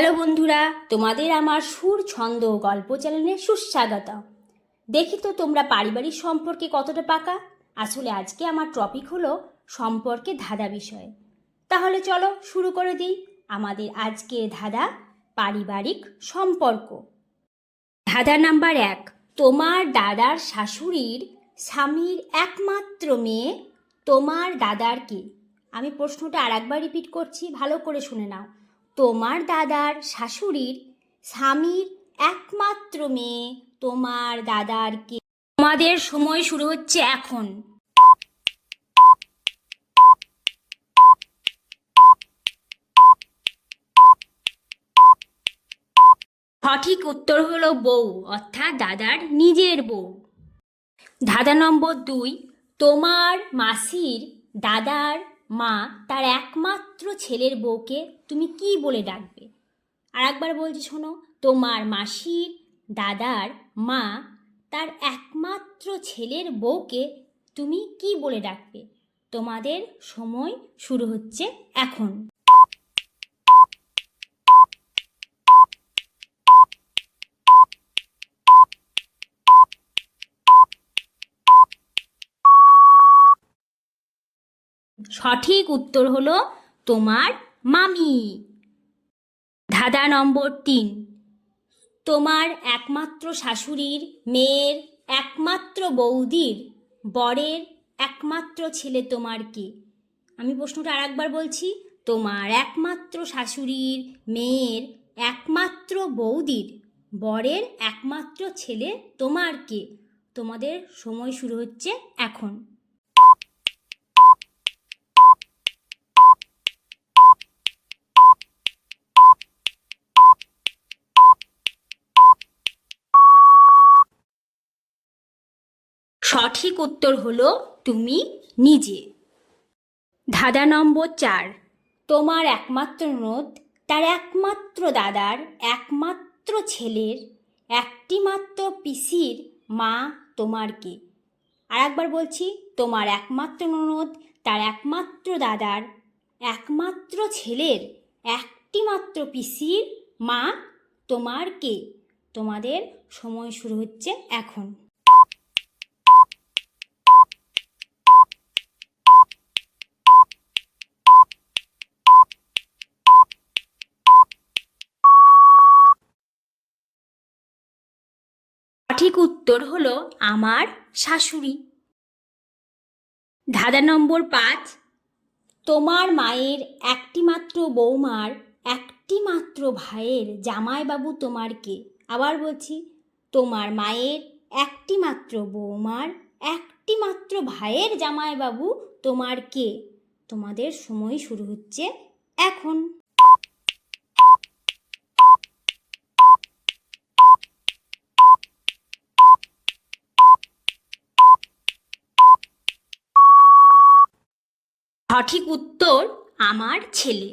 Hello বন্ধুরা, তোমাদের আমার সুর ছন্দ ও গল্প চ্যানেলে সুস্বাগত। দেখি তো তোমরা পারিবারিক সম্পর্কে কতটা পাকা। আসলে আজকে আমার টপিক হলো সম্পর্কে ধাঁধা বিষয়। তাহলে চলো শুরু করে দিই আমাদের আজকের ধাঁধা, পারিবারিক সম্পর্ক। ধাঁধা নাম্বার 1। তোমার দাদার শাশুড়ির স্বামীর একমাত্র মেয়ে তোমার দাদার কে? আমি প্রশ্নটা আরেকবার রিপিট করছি, ভালো করে শুনে নাও। তোমার দাদার শাশুড়ির স্বামীর একমাত্র মেয়ে তোমার দাদার কে? তোমাদের সময় শুরু হচ্ছে এখন। সঠিক উত্তর হলো বউ, অর্থাৎ দাদার নিজের বউ। ধাঁধা নম্বর 2। তোমার মাসির দাদার মা তার একমাত্র ছেলের বউকে তুমি কি বলে ডাকবে? আর একবার বলছি শোনো। তোমার মাসির দাদার মা তার একমাত্র ছেলের বউকে তুমি কি বলে ডাকবে? তোমাদের সময় শুরু হচ্ছে এখন। সঠিক উত্তর হলো তোমার মামি। ধাঁধা নম্বর 3। তোমার একমাত্র শাশুড়ির মেয়ের একমাত্র বৌদির বরের একমাত্র ছেলে তোমার কে? আমি প্রশ্নটা আরেকবার বলছি। তোমার একমাত্র শাশুড়ির মেয়ের একমাত্র বৌদির বরের একমাত্র ছেলে তোমার কে? তোমাদের সময় শুরু হচ্ছে এখন। সঠিক উত্তর হলো তুমি নিজে। ধাঁধা নম্বর 4। তোমার একমাত্র ননদ তার একমাত্র দাদার একমাত্র ছেলের একটি মাত্র পিসির মা তোমার কে? আর একবার বলছি। তোমার একমাত্র ননদ তার একমাত্র দাদার একমাত্র ছেলের একটি মাত্র পিসির মা তোমার কে? তোমাদের সময় শুরু হচ্ছে এখন। সঠিক উত্তর হলো আমার শাশুড়ি। ধাঁধা নম্বর 5। তোমার মায়ের একটি মাত্র বৌমার একটি মাত্র ভাইয়ের জামাইবাবু তোমার কে? আবার বলছি। তোমার মায়ের একটি মাত্র বৌমার একটি মাত্র ভাইয়ের জামাইবাবু তোমার কে? তোমাদের সময় শুরু হচ্ছে এখন। সঠিক উত্তর আমার ছেলে।